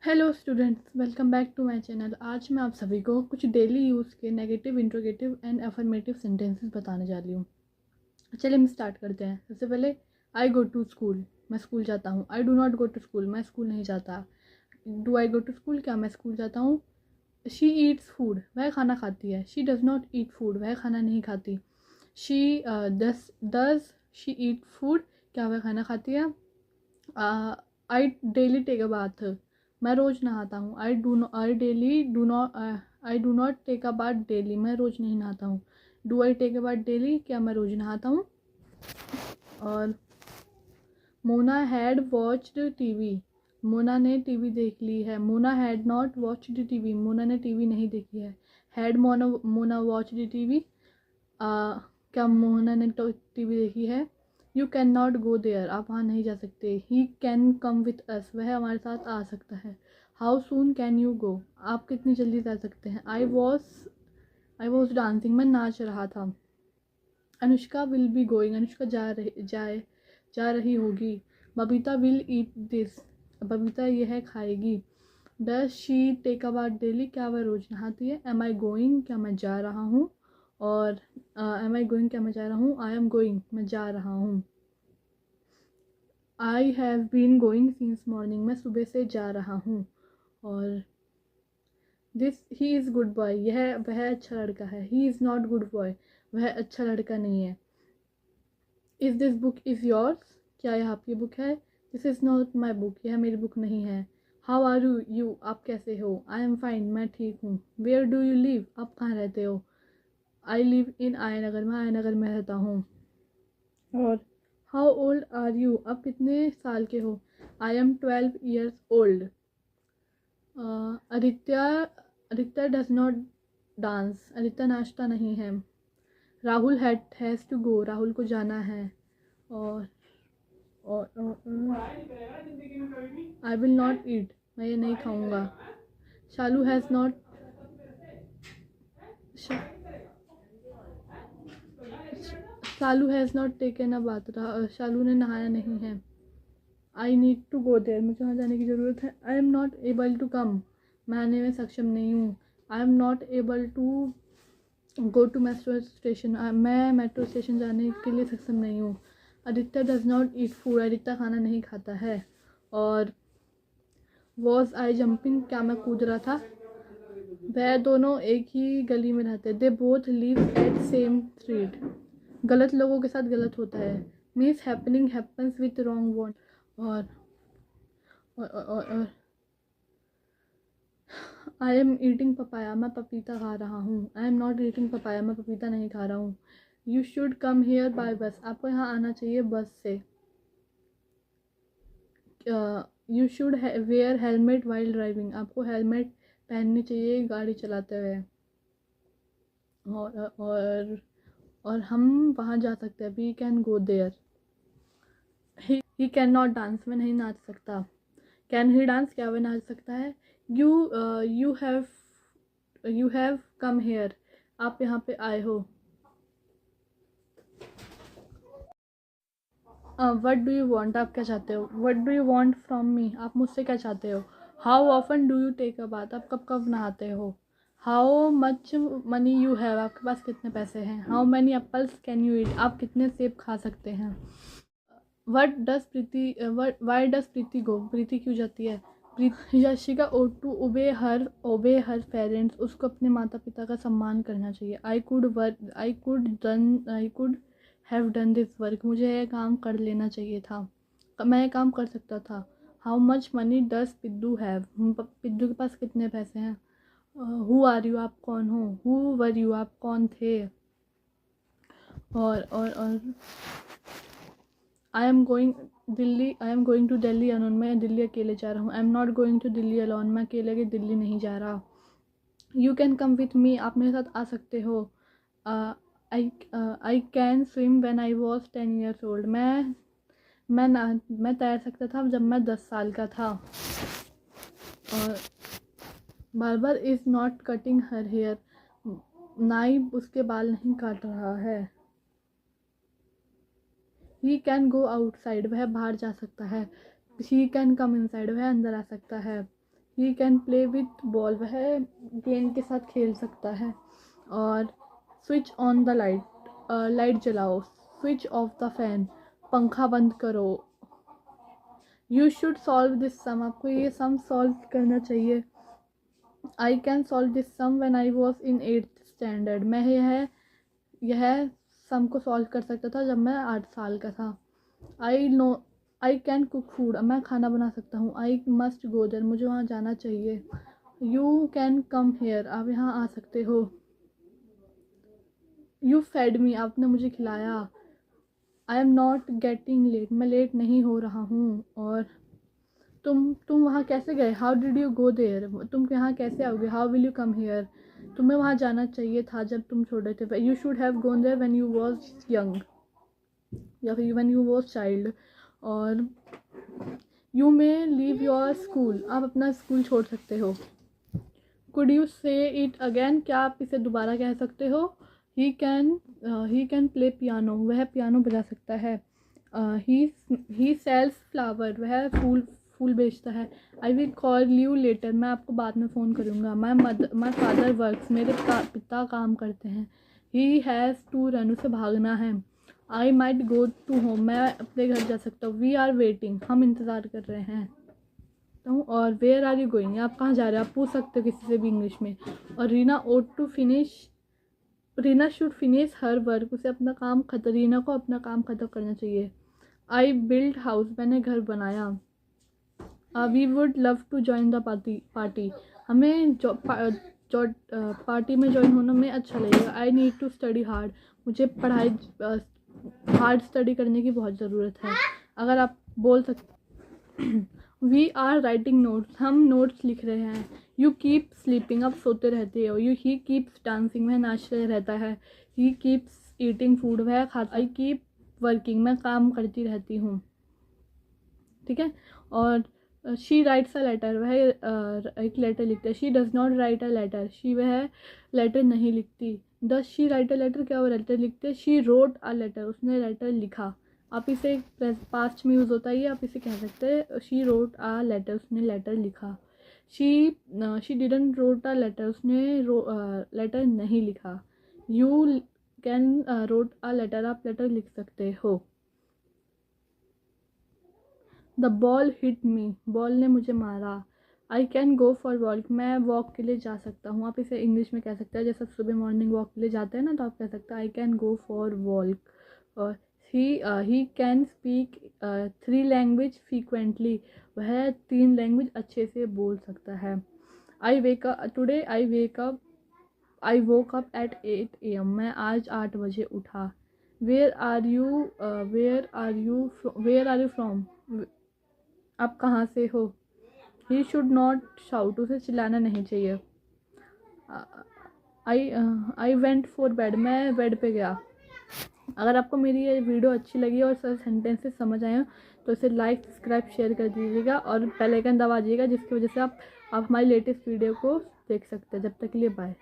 Hello students, welcome back to my channel. आज मैं आप सभी को कुछ डेली यूज़ के negative, interrogative and affirmative sentences बताने जा रही हूँ। चलिए हम स्टार्ट करते हैं। सबसे पहले, आई गो टू स्कूल, मैं स्कूल जाता हूँ। I do not go to school, मैं स्कूल नहीं जाता। Do I go to school, क्या मैं स्कूल जाता हूँ। शी ईट्स फूड, वह खाना खाती है। She does not eat food, वह खाना नहीं खाती। She does she eat food, क्या वह खाना खाती है। I daily take a bath, मैं रोज़ नहाता हूँ। I do not take a bath daily, मैं रोज़ नहीं नहाता हूँ। Do I take a bath daily, क्या मैं रोज़ नहाता हूँ। और Mona had watched TV, Mona ने टीवी देख ली है। Mona had not watched TV, Mona ने टीवी नहीं देखी है। हैड मोना वॉच्ड टीवी, क्या मोना ने टीवी देखी है। You can not go there, आप वहाँ नहीं जा सकते। He can come with us, वह हमारे साथ आ सकता है। How soon can you go, आप कितनी जल्दी जा सकते हैं। आई वॉज डांसिंग, मैं नाच रहा था। Anushka will be going, Anushka जा रही होगी। Babita will eat this, Babita यह खाएगी। Does she take a bath daily, क्या वह रोज़ नहाती है। एम आई गोइंग, क्या मैं जा रहा हूँ। और एम आई गोइंग, क्या मैं जा रहा हूँ। आई एम गोइंग, मैं जा रहा हूँ। I have been going since morning, मैं सुबह से जा रहा हूँ। और this he is good boy, वह अच्छा लड़का है। He is not good boy, वह अच्छा लड़का नहीं है। Is this book is yours, क्या यह आपकी बुक है। This is not my book, यह मेरी बुक नहीं है। हाउ आर यू, आप कैसे हो। आई एम फाइन, मैं ठीक हूँ। वेयर डू यू लिव, आप कहाँ रहते हो। आई लिव इन आयनगर, मैं आयनगर में रहता हूँ। और हाउ ओल्ड आर यू, आप कितने साल के हो। I am 12 years old. Aditya Aditya does not dance, Aditya नाचता नहीं है। Rahul has to go, Rahul को जाना है। और आई विल नॉट ईट, मैं ये नहीं खाऊंगा। Shalu has not Shalu has not taken a bath, Shalu ने नहाया नहीं है। I need to go there, मुझे वहाँ जाने की ज़रूरत है। I am not able to come, मैं आने में सक्षम नहीं हूँ। I am not able to go to metro station, मैं मेट्रो स्टेशन जाने के लिए सक्षम नहीं हूँ। Aditya does not eat food, Aditya खाना नहीं खाता है। और वॉज आई जंपिंग, क्या मैं कूद रहा था। वह दोनों एक ही गली में रहते। They both live at same street, गलत लोगों के साथ गलत होता है। Means happening happens with wrong one. और आई एम ईटिंग पपाया, मैं पपीता खा रहा हूँ। I am not eating papaya, मैं पपीता नहीं खा रहा हूँ। You should come here by bus, आपको यहाँ आना चाहिए बस से। You should wear helmet while driving, आपको हेलमेट पहननी चाहिए गाड़ी चलाते हुए। और हम वहाँ जा सकते हैं। We can go there. He can not dance, मैं नहीं नाच सकता। कैन ही डांस, क्या वह नाच सकता है। You you have come here, आप यहाँ पे आए हो। वट डू यू वॉन्ट, आप क्या चाहते हो। What do you want from me, आप मुझसे क्या चाहते हो। How often do you take a bath, आप कब कब नहाते हो। How much money you have, आपके पास कितने पैसे हैं। How many apples can you eat, आप कितने सेब खा सकते हैं। What does Preeti why does Preeti go, Preeti क्यों जाती है। यशिका ओट टू ओबे हर पेरेंट्स, उसको अपने माता पिता का सम्मान करना चाहिए। I could have done this work, मुझे यह काम कर लेना चाहिए था, मैं ये काम कर सकता था। How much money does Piddu have, Piddu के पास कितने पैसे हैं। हु आर यू, आप कौन हो। हु वर यू, आप कौन थे। और I am going to Delhi alone, मैं दिल्ली अकेले जा रहा हूँ। I am not going to Delhi alone, मैं अकेले दिल्ली नहीं जा रहा। You can come with me, आप मेरे साथ आ सकते हो। I can swim when I was 10 years old, मैं तैर सकता था जब मैं 10 साल का था। और barber is not cutting her hair, नाई उसके बाल नहीं काट रहा है। ही कैन गो आउटसाइड, वह बाहर जा सकता है। ही कैन कम इनसाइड, वह अंदर आ सकता है। He can play with ball, वह गेंद के साथ खेल सकता है। और switch on the light, light जलाओ। स्विच ऑफ द फैन, पंखा बंद करो। You should solve this sum, आपको ये सम सॉल्व करना चाहिए। I can solve this sum when I was in 8th standard, मैं यह सम को सॉल्व कर सकता था जब मैं 8 साल का था। आई कैन कुक फूड, मैं खाना बना सकता हूँ। आई मस्ट गो देयर, मुझे वहाँ जाना चाहिए। यू कैन कम हेयर, आप यहाँ आ सकते हो। यू फेड मी, आपने मुझे खिलाया। I am not getting late, मैं लेट नहीं हो रहा हूँ। और तुम वहाँ कैसे गए? How did you go there, तुम यहाँ कैसे आओगे? How will you come here, तुम्हें वहाँ जाना चाहिए था जब तुम छोटे थे। You should have gone there when you was young, या फिर व्हेन यू वॉज चाइल्ड। और you may leave your school, आप अपना स्कूल छोड़ सकते हो। कुड यू से इट अगेन, क्या आप इसे दोबारा कह सकते हो? ही कैन प्ले पियानो, वह पियानो बजा सकता है। ही सेल्स फ्लावर, वह फूल बेचता है। I will call you later, मैं आपको बाद में फ़ोन करूँगा। माई फादर वर्क्स, मेरे पिता काम करते हैं। ही हैज़ टू रन, उसे भागना है। I might go to home, मैं अपने घर जा सकता हूँ। वी आर वेटिंग, हम इंतज़ार कर रहे हैं। और वेयर आर यू गोइंग, आप कहाँ जा रहे हो? आप पूछ सकते हो किसी से भी इंग्लिश में। और Reena should finish her work, उसे अपना काम रीना को अपना काम ख़त्म करना चाहिए। आई बिल्ड हाउस, मैंने घर बनाया। We would love to join the party, हमें पार्टी में ज्वाइन होने में अच्छा लगेगा। I need to study hard, मुझे हार्ड स्टडी करने की बहुत ज़रूरत है। अगर आप बोल सकते वी आर राइटिंग नोट्स, हम नोट्स लिख रहे हैं। यू कीप स्लीपिंग, आप सोते रहते हो। ही कीप्स डांसिंग, वह नाचते रहता है। ही कीप्स ईटिंग फूड, वह खाता। आई कीप वर्किंग, मैं काम करती रहती हूँ। ठीक है। और शी राइट्स अ लेटर, वह एक लेटर लिखती है। She does not write a letter, वह लेटर नहीं लिखती। Does she write a letter, क्या वो लेटर लिखते हैं? शी रोट अ लेटर, उसने लेटर लिखा। आप इसे पास्ट में यूज़ होता है, आप इसे कह सकते हैं शी रोट अ लेटर, उसने लेटर लिखा। She didn't wrote a letter, उसने लेटर नहीं लिखा। You can wrote a letter, आप लेटर लिख सकते हो। The ball hit me, ball ने मुझे मारा। I can go for walk, मैं वॉक के लिए जा सकता हूँ। आप इसे इंग्लिश में कह सकते हैं, जैसे सुबह मॉर्निंग वॉक के लिए जाते हैं ना, तो आप कह सकते हैं I can go for walk. और he can speak 3 language frequently, वह 3 लैंग्वेज अच्छे से बोल सकता है। Today I woke up at 8 AM, मैं आज 8 बजे उठा। वेयर आर यू फ्रॉम, आप कहाँ से हो? ही शुड नॉट शाउट, उसे चिल्लाना नहीं चाहिए। आई वेंट फॉर बेड, मैं बेड पे गया। अगर आपको मेरी ये वीडियो अच्छी लगी और सर सेंटेंसेस समझ आए हो तो इसे लाइक सब्सक्राइब शेयर कर दीजिएगा और बेल आइकन दबा दीजिएगा, जिसकी वजह से आप हमारी लेटेस्ट वीडियो को देख सकते हैं। जब तक के लिए बाय।